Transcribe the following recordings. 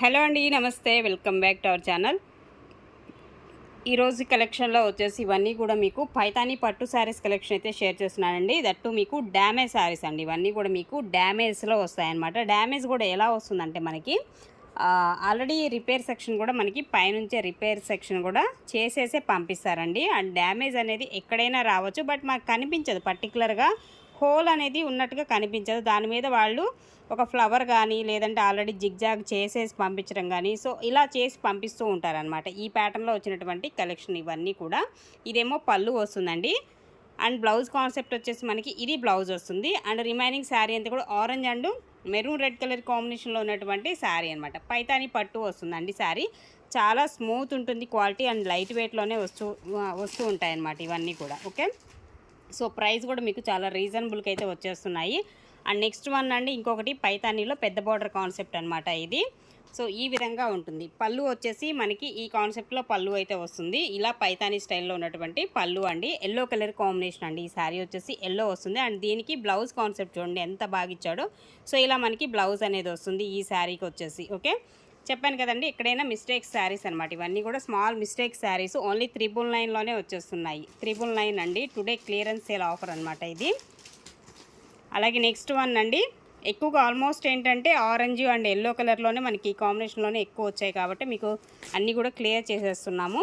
Hello అండి, నమస్తే. Welcome back to our channel. ఈరోజు కలెక్షన్లో వచ్చేసి ఇవన్నీ కూడా మీకు పైతానీ పట్టు శారీస్ కలెక్షన్ అయితే షేర్ చేస్తున్నానండి. దట్టు మీకు డ్యామేజ్ శారీస్ అండి. ఇవన్నీ కూడా మీకు డ్యామేజ్లో వస్తాయన్నమాట. డ్యామేజ్ కూడా ఎలా వస్తుందంటే మనకి ఆల్రెడీ రిపేర్ సెక్షన్ కూడా మనకి పైనుంచే రిపేర్ సెక్షన్ కూడా చేసేసే పంపిస్తారండి. అండ్ డ్యామేజ్ అనేది ఎక్కడైనా రావచ్చు, బట్ మాకు కనిపించదు. పర్టికులర్గా హోల్ అనేది ఉన్నట్టుగా కనిపించదు. దాని మీద వాళ్ళు ఒక ఫ్లవర్ కానీ లేదంటే ఆల్రెడీ జిగ్జాగ్ చేసేసి పంపించడం కానీ సో ఇలా చేసి పంపిస్తూ ఉంటారనమాట. ఈ ప్యాటర్న్లో వచ్చినటువంటి కలెక్షన్ ఇవన్నీ కూడా. ఇదేమో పళ్ళు వస్తుందండి. అండ్ బ్లౌజ్ కాన్సెప్ట్ వచ్చేసి మనకి ఇది బ్లౌజ్ వస్తుంది. అండ్ రిమైనింగ్ శారీ అంతా కూడా orange and maroon red colour కాంబినేషన్లో ఉన్నటువంటి శారీ అనమాట. పైతానీ పట్టు వస్తుందండి. శారీ చాలా స్మూత్ ఉంటుంది క్వాలిటీ అండ్ లైట్ వెయిట్లోనే వస్తూ ఉంటాయి అన్నమాట ఇవన్నీ కూడా. ఓకే, సో ప్రైస్ కూడా మీకు చాలా రీజనబుల్కి అయితే వచ్చేస్తున్నాయి. అండ్ నెక్స్ట్ వన్ అండి, ఇంకొకటి పైతానీలో పెద్ద బార్డర్ కాన్సెప్ట్ అనమాట ఇది. సో ఈ విధంగా ఉంటుంది. పళ్ళు వచ్చేసి మనకి ఈ కాన్సెప్ట్లో పళ్ళు అయితే వస్తుంది. ఇలా పైతానీ స్టైల్లో ఉన్నటువంటి పళ్ళు అండి. ఎల్లో కలర్ కాంబినేషన్ అండి. ఈ శారీ వచ్చేసి ఎల్లో వస్తుంది. అండ్ దీనికి బ్లౌజ్ కాన్సెప్ట్ చూడండి ఎంత బాగా ఇచ్చాడో. సో ఇలా మనకి బ్లౌజ్ అనేది వస్తుంది ఈ శారీకి వచ్చేసి. ఓకే, చెప్పాను కదండి, ఎక్కడైనా మిస్టేక్స్ శారీస్ అనమాట. ఇవన్నీ కూడా స్మాల్ మిస్టేక్ శారీస్. ఓన్లీ 999లోనే వచ్చేస్తున్నాయి. 999 అండి. టుడే క్లియరెన్స్ సేల్ ఆఫర్ అనమాట ఇది. అలాగే నెక్స్ట్ వన్ అండి, ఎక్కువగా ఆల్మోస్ట్ ఏంటంటే ఆరెంజ్ అండ్ ఎల్లో కలర్లోనే మనకి ఈ కాంబినేషన్లోనే ఎక్కువ వచ్చాయి కాబట్టి మీకు అన్నీ కూడా క్లియర్ చేసేస్తున్నాము.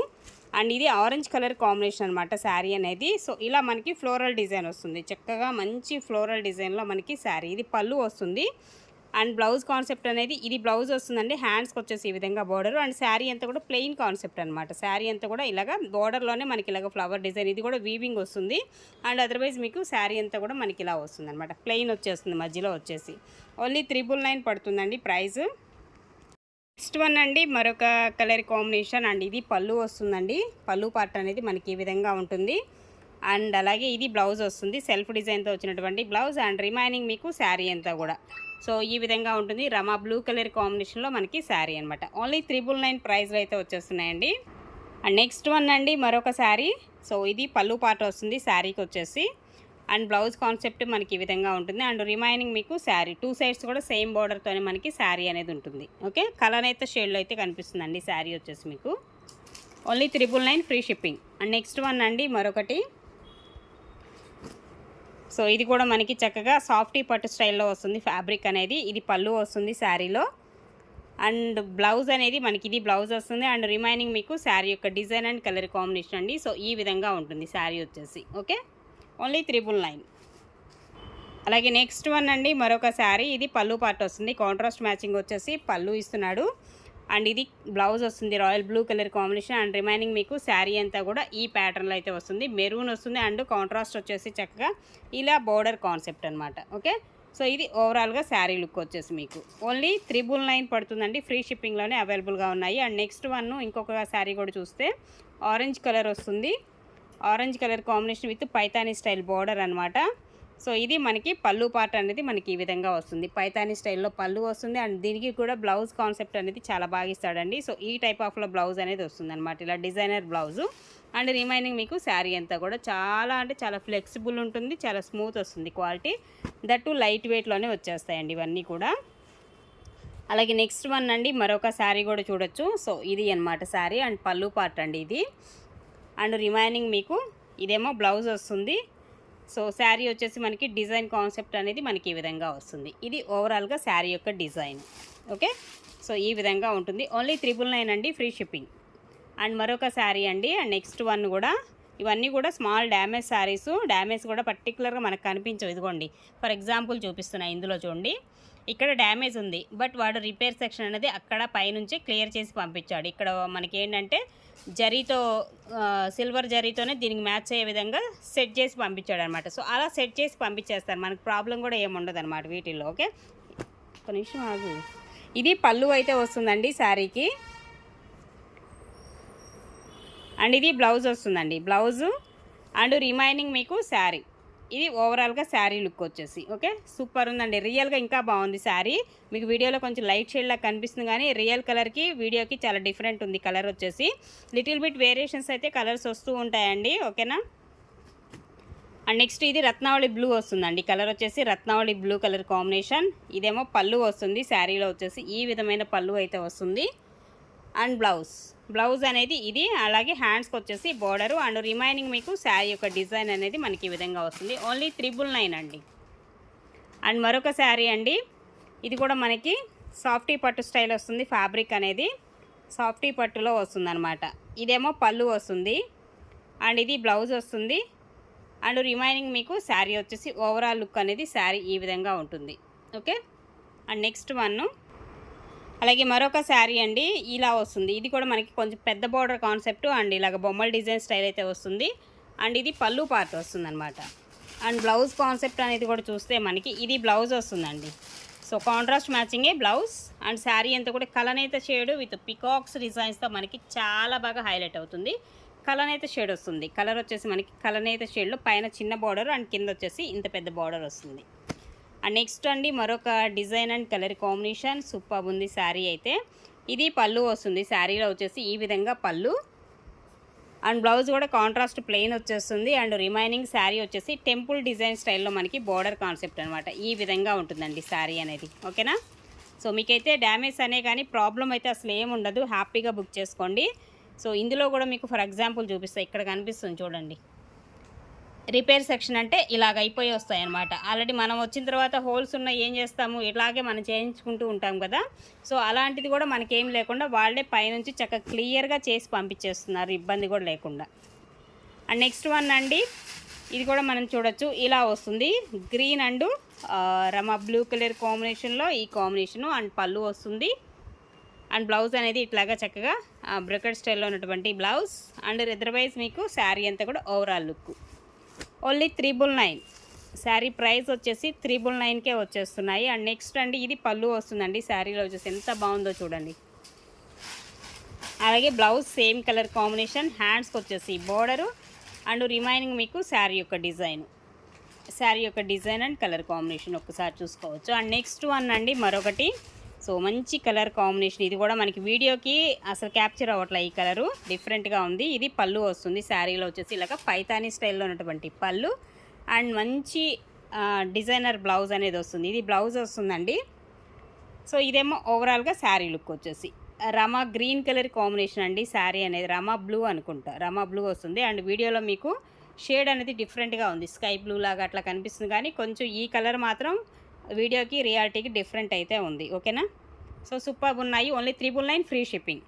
అండ్ ఇది ఆరెంజ్ కలర్ కాంబినేషన్ అనమాట శారీ అనేది. సో ఇలా మనకి ఫ్లోరల్ డిజైన్ వస్తుంది. చక్కగా మంచి ఫ్లోరల్ డిజైన్లో మనకి శారీ. ఇది పళ్ళు వస్తుంది. అండ్ బ్లౌజ్ కాన్సెప్ట్ అనేది ఇది బ్లౌజ్ వస్తుందండి. హ్యాండ్స్కి వచ్చేసి ఈ విధంగా బోర్డర్. అండ్ శారీ అంతా కూడా ప్లెయిన్ కాన్సెప్ట్ అనమాట. శారీ అంతా కూడా ఇలాగ బోర్డర్లోనే మనకి ఇలాగ ఫ్లవర్ డిజైన్. ఇది కూడా వీవింగ్ వస్తుంది. అండ్ అదర్వైజ్ మీకు శారీ అంతా కూడా మనకి ఇలా వస్తుంది అనమాట. ప్లెయిన్ వచ్చేస్తుంది మధ్యలో వచ్చేసి. ఓన్లీ 999 పడుతుందండి ప్రైస్. నెక్స్ట్ వన్ అండి, మరొక కలర్ కాంబినేషన్. అండ్ ఇది పళ్ళు వస్తుందండి. పళ్ళు పార్ట్ అనేది మనకి ఈ విధంగా ఉంటుంది. అండ్ అలాగే ఇది బ్లౌజ్ వస్తుంది. సెల్ఫ్ డిజైన్తో వచ్చినటువంటి బ్లౌజ్. అండ్ రిమైనింగ్ మీకు శారీ అంతా కూడా సో ఈ విధంగా ఉంటుంది. రమా బ్లూ కలర్ కాంబినేషన్లో మనకి శారీ అనమాట. ఓన్లీ 999 ప్రైస్లో అయితే వచ్చేస్తున్నాయండి. అండ్ నెక్స్ట్ వన్ అండి, మరొక శారీ. సో ఇది పళ్ళు పార్ట్ వస్తుంది శారీకి వచ్చేసి. అండ్ బ్లౌజ్ కాన్సెప్ట్ మనకి ఈ విధంగా ఉంటుంది. అండ్ రిమైనింగ్ మీకు శారీ 2 సైడ్స్ కూడా సేమ్ బార్డర్తోనే మనకి శారీ అనేది ఉంటుంది. ఓకే, కలర్ అయితే షేడ్లో అయితే కనిపిస్తుందండి శారీ వచ్చేసి మీకు. Only 999 free shipping. And next one అండి, మరొకటి. సో ఇది కూడా మనకి చక్కగా సాఫ్టీ పట్టు స్టైల్లో వస్తుంది ఫ్యాబ్రిక్ అనేది. ఇది పళ్ళు వస్తుంది శారీలో. అండ్ బ్లౌజ్ అనేది మనకి ఇది బ్లౌజ్ వస్తుంది. అండ్ రిమైనింగ్ మీకు శారీ యొక్క డిజైన్ అండ్ కలర్ కాంబినేషన్ అండి. సో ఈ విధంగా ఉంటుంది శారీ వచ్చేసి. Okay, only 999. అలాగే నెక్స్ట్ వన్ అండి, మరొక శారీ. ఇది పళ్ళు పార్ట్ వస్తుంది. కాంట్రాస్ట్ మ్యాచింగ్ వచ్చేసి పళ్ళు ఇస్తున్నాడు. అండ్ ఇది బ్లౌజ్ వస్తుంది royal blue colour combination. And remaining మీకు శారీ అంతా కూడా ఈ ప్యాటర్న్లో అయితే వస్తుంది. మెరూన్ వస్తుంది. అండ్ కాంట్రాస్ట్ వచ్చేసి చక్కగా ఇలా బోర్డర్ కాన్సెప్ట్ అనమాట. ఓకే, సో ఇది ఓవరాల్గా శారీ లుక్ వచ్చేసి మీకు ఓన్లీ 999 పడుతుందండి. ఫ్రీ షిప్పింగ్లోనే అవైలబుల్గా ఉన్నాయి. అండ్ నెక్స్ట్ వన్ ఇంకొక శారీ కూడా చూస్తే ఆరెంజ్ కలర్ వస్తుంది. Orange colour combination with Paithani style border అనమాట. సో ఇది మనకి పళ్ళు పార్ట్ అనేది మనకి ఈ విధంగా వస్తుంది. పైతానీ స్టైల్లో పళ్ళు వస్తుంది. అండ్ దీనికి కూడా బ్లౌజ్ కాన్సెప్ట్ అనేది చాలా బాగా ఇస్తాడండి. సో ఈ టైప్ ఆఫ్లో బ్లౌజ్ అనేది వస్తుంది అనమాట. ఇలా డిజైనర్ బ్లౌజు. అండ్ రిమైనింగ్ మీకు శారీ అంతా కూడా చాలా అంటే చాలా ఫ్లెక్సిబుల్ ఉంటుంది. చాలా స్మూత్ వస్తుంది క్వాలిటీ. దట్టు లైట్ వెయిట్లోనే వచ్చేస్తాయండి ఇవన్నీ కూడా. అలాగే నెక్స్ట్ వన్ అండి, మరొక శారీ కూడా చూడొచ్చు. సో ఇది అనమాట శారీ. అండ్ పళ్ళు పార్ట్ అండి ఇది. అండ్ రిమైనింగ్ మీకు ఇదేమో బ్లౌజ్ వస్తుంది. సో శారీ వచ్చేసి మనకి డిజైన్ కాన్సెప్ట్ అనేది మనకి ఈ విధంగా వస్తుంది. ఇది ఓవరాల్గా శారీ యొక్క డిజైన్. ఓకే, సో ఈ విధంగా ఉంటుంది. ఓన్లీ 999 అండి, ఫ్రీ షిప్పింగ్. అండ్ మరొక శారీ అండి. అండ్ నెక్స్ట్ వన్ కూడా ఇవన్నీ కూడా స్మాల్ డ్యామేజ్ శారీస్. డ్యామేజ్ కూడా పర్టికులర్గా మనకు కనిపించవు. ఇదిగోండి ఫర్ ఎగ్జాంపుల్ చూపిస్తున్నాయి. ఇందులో చూడండి ఇక్కడ డ్యామేజ్ ఉంది, బట్ వాడు రిపేర్ సెక్షన్ అనేది అక్కడ పైనుంచి క్లియర్ చేసి పంపించాడు. ఇక్కడ మనకి ఏంటంటే జరీతో సిల్వర్ జరీతోనే దీనికి మ్యాచ్ అయ్యే విధంగా సెట్ చేసి పంపించాడు అనమాట. సో అలా సెట్ చేసి పంపించేస్తారు. మనకు ప్రాబ్లం కూడా ఏముండదు అనమాట వీటిల్లో. ఓకే, ఒక నిమిషం ఆగు. ఇది పళ్ళు అయితే వస్తుందండి శారీకి. అండ్ ఇది బ్లౌజ్ వస్తుందండి. బ్లౌజు అండ్ రిమైనింగ్ మీకు శారీ. ఇది ఓవరాల్గా శారీ లుక్ వచ్చేసి. ఓకే, సూపర్ ఉందండి. రియల్గా ఇంకా బాగుంది శారీ. మీకు వీడియోలో కొంచెం లైట్ షేడ్లా కనిపిస్తుంది కానీ రియల్ కలర్కి వీడియోకి చాలా డిఫరెంట్ ఉంది కలర్ వచ్చేసి. లిటిల్ బిట్ వేరియేషన్స్ అయితే కలర్స్ వస్తూ ఉంటాయండి. ఓకేనా, అండ్ నెక్స్ట్ ఇది రత్నావళి బ్లూ వస్తుందండి. కలర్ వచ్చేసి రత్నావళి బ్లూ కలర్ కాంబినేషన్. ఇదేమో పళ్ళు వస్తుంది. శారీలో వచ్చేసి ఈ విధమైన పళ్ళు అయితే వస్తుంది. అండ్ బ్లౌజ్ అనేది ఇది. అలాగే హ్యాండ్స్కి వచ్చేసి బోర్డరు అండ్ రిమైనింగ్ మీకు శారీ యొక్క డిజైన్ అనేది మనకి ఈ విధంగా వస్తుంది. ఓన్లీ 999 అండి. అండ్ మరొక శారీ అండి. ఇది కూడా మనకి సాఫ్టీ పట్టు స్టైల్ వస్తుంది. ఫ్యాబ్రిక్ అనేది సాఫ్టీ పట్టులో వస్తుంది అనమాట. ఇదేమో పళ్ళు వస్తుంది అండ్ ఇది బ్లౌజ్ వస్తుంది. అండ్ రిమైనింగ్ మీకు శారీ వచ్చేసి ఓవరాల్ లుక్ అనేది శారీ ఈ విధంగా ఉంటుంది. ఓకే. అండ్ నెక్స్ట్ వన్ అలాగే మరొక శారీ అండి. ఇలా వస్తుంది. ఇది కూడా మనకి కొంచెం పెద్ద బోర్డర్ కాన్సెప్ట్ అండ్ ఇలాగ బొమ్మల డిజైన్ స్టైల్ అయితే వస్తుంది. అండ్ ఇది పళ్ళు పార్ట్ వస్తుంది అనమాట. అండ్ బ్లౌజ్ కాన్సెప్ట్ అనేది కూడా చూస్తే మనకి ఇది బ్లౌజ్ వస్తుందండి. సో కాంట్రాస్ట్ మ్యాచింగే బ్లౌజ్. అండ్ శారీ అంతా కూడా కలనేత షేడ్ విత్ పికాక్స్ డిజైన్స్తో మనకి చాలా బాగా హైలైట్ అవుతుంది. కలనేత షేడ్ వస్తుంది. కలర్ వచ్చేసి మనకి కలనేత షేడ్లో పైన చిన్న బార్డర్ అండ్ కింద వచ్చేసి ఇంత పెద్ద బార్డర్ వస్తుంది. అండ్ నెక్స్ట్ అండి మరొక design and colour combination super ఉంది శారీ అయితే. ఇది పళ్ళు వస్తుంది. శారీలో వచ్చేసి ఈ విధంగా పళ్ళు అండ్ బ్లౌజ్ కూడా కాంట్రాస్ట్ ప్లెయిన్ వచ్చేస్తుంది. అండ్ రిమైనింగ్ శారీ వచ్చేసి టెంపుల్ డిజైన్ స్టైల్లో మనకి బార్డర్ కాన్సెప్ట్ అనమాట. ఈ విధంగా ఉంటుందండి శారీ అనేది. ఓకేనా. సో మీకైతే డ్యామేజ్ అనే కానీ ప్రాబ్లం అయితే అసలు ఏముండదు. హ్యాపీగా బుక్ చేసుకోండి. సో ఇందులో కూడా మీకు ఫర్ ఎగ్జాంపుల్ చూపిస్తాయి. ఇక్కడ కనిపిస్తుంది చూడండి. రిపేర్ సెక్షన్ అంటే ఇలాగ అయిపోయి వస్తాయి అన్నమాట. ఆల్రెడీ మనం వచ్చిన తర్వాత హోల్స్ ఉన్న ఏం చేస్తాము, ఇలాగే మనం చేయించుకుంటూ ఉంటాం కదా. సో అలాంటిది కూడా మనకేం లేకుండా వాళ్ళే పైనుంచి చక్కగా క్లియర్గా చేసి పంపించేస్తున్నారు, ఇబ్బంది కూడా లేకుండా. అండ్ నెక్స్ట్ వన్ అండి. ఇది కూడా మనం చూడొచ్చు. ఇలా వస్తుంది. Green and Rama blue colour కాంబినేషన్లో ఈ కాంబినేషను అండ్ పళ్ళు వస్తుంది. అండ్ బ్లౌజ్ అనేది ఇట్లాగా చక్కగా బ్రకెట్ స్టైల్లో ఉన్నటువంటి బ్లౌజ్. అండ్ అదర్వైజ్ మీకు శారీ అంతా కూడా overall look. Only 999. Sari price వచ్చేసి 999కే వచ్చేస్తున్నాయి. అండ్ నెక్స్ట్ అండి ఇది పళ్ళు వస్తుందండి. శారీలో వచ్చేసి ఎంత బాగుందో చూడండి. అలాగే బ్లౌజ్ సేమ్ కలర్ కాంబినేషన్. హ్యాండ్స్కి వచ్చేసి బోర్డరు అండ్ రిమైనింగ్ మీకు శారీ యొక్క డిజైన్ అండ్ కలర్ కాంబినేషన్ ఒక్కసారి చూసుకోవచ్చు. అండ్ నెక్స్ట్ వన్ అండి మరొకటి. సో మంచి కలర్ కాంబినేషన్. ఇది కూడా మనకి వీడియోకి అసలు క్యాప్చర్ అవ్వట్లే. ఈ కలరు డిఫరెంట్గా ఉంది. ఇది పళ్ళు వస్తుంది. శారీలో వచ్చేసి ఇలాగ పైతానీ స్టైల్లో ఉన్నటువంటి పళ్ళు అండ్ మంచి డిజైనర్ బ్లౌజ్ అనేది వస్తుంది. ఇది బ్లౌజ్ వస్తుందండి. సో ఇదేమో ఓవరాల్గా శారీ లుక్ వచ్చేసి రమా గ్రీన్ కలర్ కాంబినేషన్ అండి. శారీ అనేది రమా బ్లూ అనుకుంటా. రమా బ్లూ వస్తుంది. అండ్ వీడియోలో మీకు షేడ్ అనేది డిఫరెంట్గా ఉంది. స్కై బ్లూ లాగా అట్లా కనిపిస్తుంది కానీ కొంచెం ఈ కలర్ మాత్రం వీడియోకి రియాలిటీకి డిఫరెంట్ అయితే ఉంది. ఓకేనా. సో సూపర్ ఉన్నాయి. Only 999 free shipping.